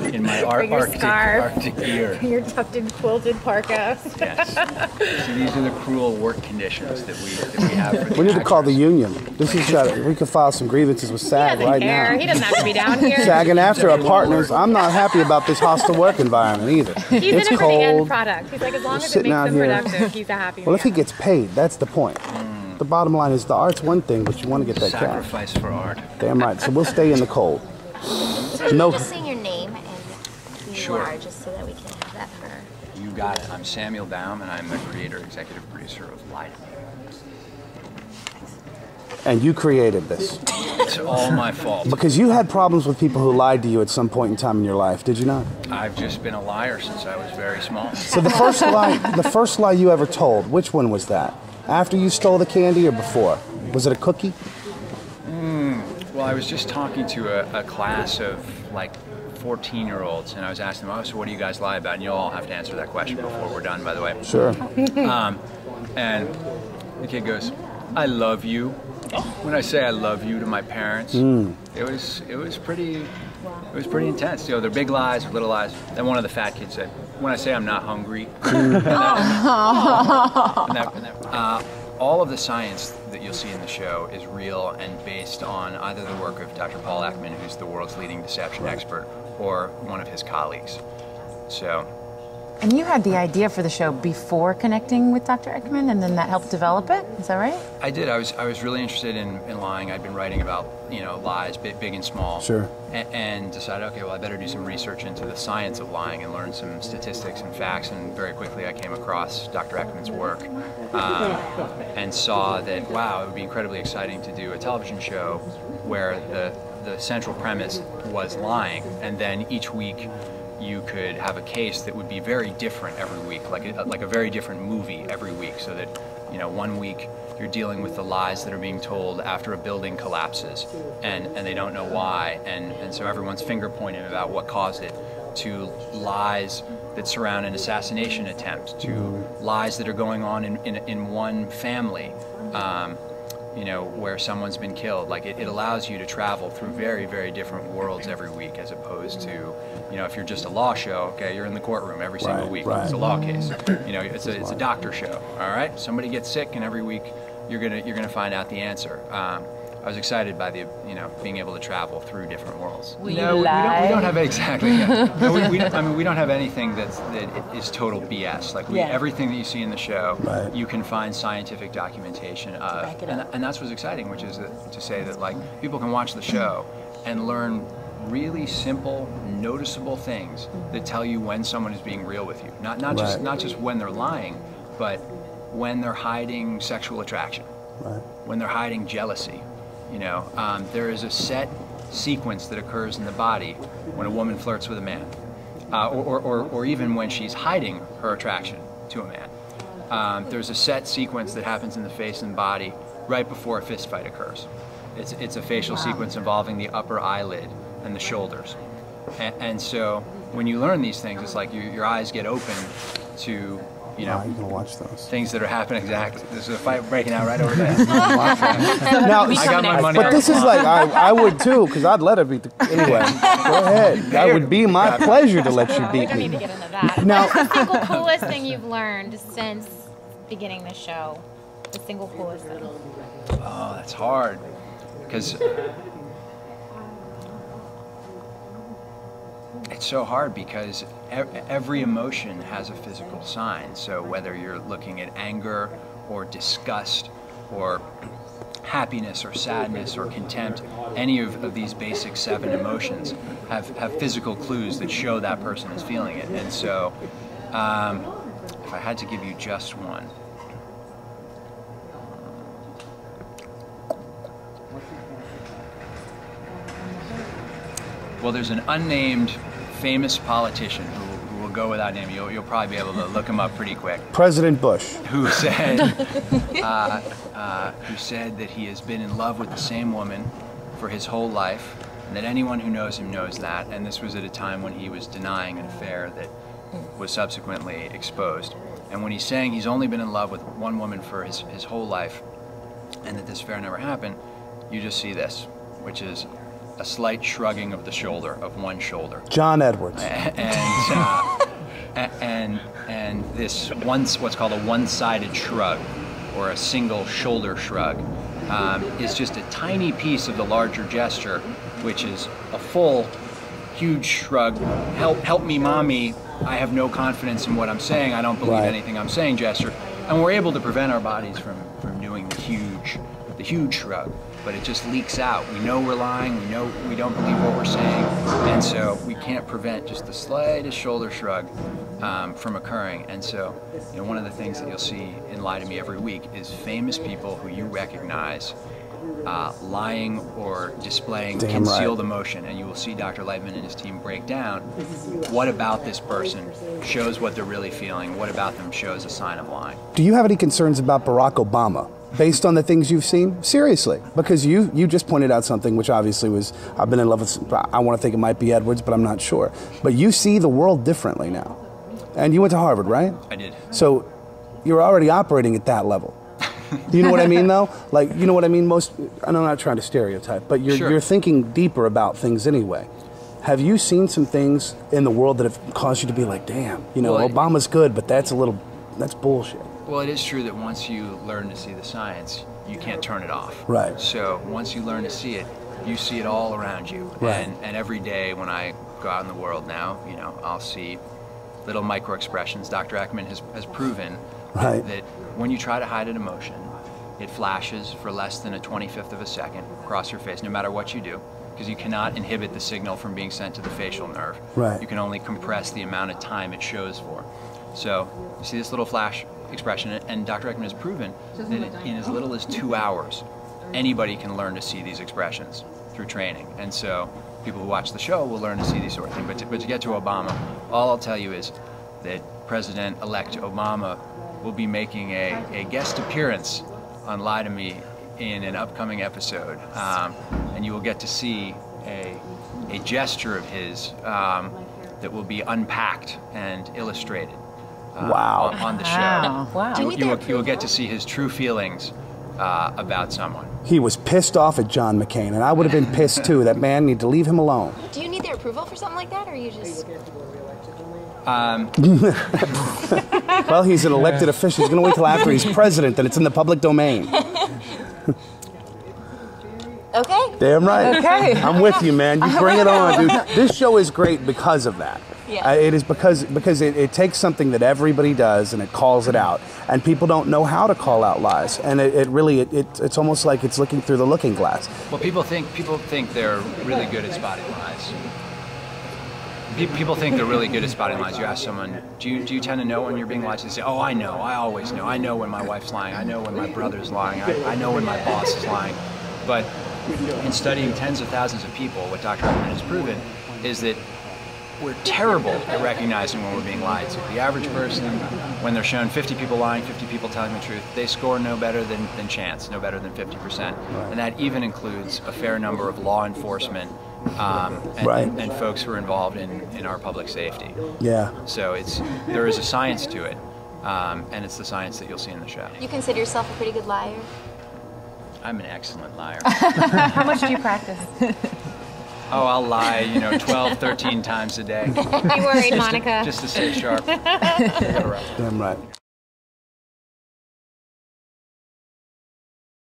in my Arctic gear. Your tucked in quilted parka. Yes. So these are the cruel work conditions that we have for the We need to call the actors. union. This is we could file some grievances with SAG He doesn't right care. now. He doesn't have to be down here. SAG and after our partners. I'm not happy about this hostile work environment either. He's It's in it for the end cold. product. He's like, as long as it Sitting makes out them here. productive, he's a happy Well, if he man. gets paid, that's the point. The bottom line is the art's one thing, but you want to get that cash. Sacrifice for art. Damn right. So we'll stay in the cold. So No. just saying your name and who you Sure. are, just so that we can have that for. You got it. I'm Samuel Baum, and I'm the creator, executive producer of Lie to Me. And you created this. It's all my fault. Because you had problems with people who lied to you at some point in time in your life, did you not? I've just been a liar since I was very small. So the first lie you ever told, which one was that? After you stole the candy or before? Was it a cookie? Well, I was just talking to a class of like 14-year-olds, and I was asking them, oh, so what do you guys lie about? And you'll all have to answer that question before we're done, by the way. Sure. And the kid goes, I love you. When I say I love you to my parents, it was pretty intense. You know, they're big lies, little lies. Then one of the fat kids said, when I say I'm not hungry. All of the science that you'll see in the show is real and based on either the work of Dr. Paul Ekman, who's the world's leading deception expert, or one of his colleagues. So. And you had the idea for the show before connecting with Dr. Ekman, and then that helped develop it? Is that right? I did. I was really interested in lying. I'd been writing about, you know, lies, big and small. Sure. And decided, okay, well, I better do some research into the science of lying and learn some statistics and facts. And very quickly, I came across Dr. Ekman's work and saw that, wow, it would be incredibly exciting to do a television show where the central premise was lying, and then each week you could have a case that would be very different every week, like a very different movie every week, so that, you know, one week you're dealing with the lies that are being told after a building collapses, and they don't know why, and so everyone's finger pointing about what caused it, to lies that surround an assassination attempt, to lies that are going on in one family, you know, where someone's been killed. Like, it allows you to travel through very, very different worlds every week, as opposed to, you know, if you're just a law show, okay, you're in the courtroom every single week. Right. It's a law case. You know, it's a doctor show, all right? Somebody gets sick, and every week you're gonna find out the answer. I was excited by the, you know, being able to travel through different worlds. We don't have exactly. Yeah. No, I mean, we don't have anything that is total BS. Like, everything that you see in the show, you can find scientific documentation of, and that's what's exciting, which is to say that, like, people can watch the show and learn really simple, noticeable things that tell you when someone is being real with you. Not just when they're lying, but when they're hiding sexual attraction, when they're hiding jealousy. You know, there is a set sequence that occurs in the body when a woman flirts with a man, or even when she's hiding her attraction to a man. There's a set sequence that happens in the face and body right before a fist fight occurs. It's a facial sequence involving the upper eyelid and the shoulders. And so when you learn these things, it's like your eyes get open to, you know, you can watch those things that are happening. Exactly. There's a fight breaking out right over there. Now, I got my money. but this is like, I would too, because I'd let her beat the, anyway, go ahead. That would be my pleasure to let you We beat don't need to me. get into that. Now, What's the single coolest thing you've learned since beginning the show? The single coolest thing. Oh, that's hard. Because it's so hard, because every emotion has a physical sign. So whether you're looking at anger or disgust or happiness or sadness or contempt, any of these basic 7 emotions have physical clues that show that person is feeling it. And so if I had to give you just one, well, there's an unnamed famous politician who will go without name. You'll probably be able to look him up pretty quick. President Bush. Who said that he has been in love with the same woman for his whole life, and that anyone who knows him knows that. And this was at a time when he was denying an affair that was subsequently exposed. And when he's saying he's only been in love with one woman for his whole life, and that this affair never happened, you just see this, which is a slight shrugging of the shoulder, of one shoulder. John Edwards. And this what's called a one-sided shrug, or a single shoulder shrug, is just a tiny piece of the larger gesture, which is a full, huge shrug. Help me, mommy. I have no confidence in what I'm saying. I don't believe anything I'm saying gesture. And we're able to prevent our bodies from doing the huge shrug. But it just leaks out. We know we're lying. We know we don't believe what we're saying. And so we can't prevent just the slightest shoulder shrug from occurring. And so, you know, one of the things that you'll see in Lie to Me every week is famous people who you recognize lying or displaying concealed emotion, and you will see Dr. Lightman and his team break down what about this person shows what they're really feeling, what about them shows a sign of lying. Do you have any concerns about Barack Obama, based on the things you've seen? Seriously, because you just pointed out something which obviously was, I've been in love with, I want to think it might be Edwards, but I'm not sure. But you see the world differently now. And you went to Harvard, right? I did. So you're already operating at that level. You know what I mean, though? Like, you know what I mean? I'm not trying to stereotype, but you're thinking deeper about things anyway. Have you seen some things in the world that have caused you to be like, damn, you know, Obama's good, but that's bullshit? Well, it is true that once you learn to see the science, you can't turn it off. Right. So once you learn to see it, you see it all around you. Right. And every day when I go out in the world now, you know, I'll see little micro expressions. Dr. Ekman has proven that when you try to hide an emotion, it flashes for less than a 25th of a second across your face, no matter what you do, because you cannot inhibit the signal from being sent to the facial nerve. Right. You can only compress the amount of time it shows for. So you see this little flash expression, and Dr. Ekman has proven that in as little as 2 hours, anybody can learn to see these expressions through training. And so people who watch the show will learn to see these sort of things. But to get to Obama, all I'll tell you is that President-elect Obama will be making a guest appearance on Lie to Me in an upcoming episode, and you will get to see a gesture of his that will be unpacked and illustrated on the show. Wow. You will get to see his true feelings about someone. He was pissed off at John McCain, and I would have been pissed too. That man need to leave him alone. Do you need their approval for something like that, or you just... Well, he's an elected official. He's going to wait till after he's president, and it's in the public domain. Okay. Damn right. Okay. I'm with you, man. You bring it on, dude. This show is great because of that. Yeah. It is because it takes something that everybody does and it calls it out, and people don't know how to call out lies, and it's almost like it's looking through the looking glass. Well, people think they're really good at spotting lies. People think they're really good at spotting lies. You ask someone, do you tend to know when you're being lied to? They say, oh, I know. I always know. I know when my wife's lying. I know when my brother's lying. I know when my boss is lying. But in studying tens of thousands of people, what Dr. Ekman has proven is that we're terrible at recognizing when we're being lied to. The average person, when they're shown 50 people lying, 50 people telling the truth, they score no better than chance, no better than 50%. And that even includes a fair number of law enforcement and folks who are involved in our public safety. Yeah. So there is a science to it, and it's the science that you'll see in the show. You consider yourself a pretty good liar? I'm an excellent liar. How much do you practice? Oh, I'll lie, 12, 13 times a day. Don't be worried, Monica. Just to stay sharp. Damn right.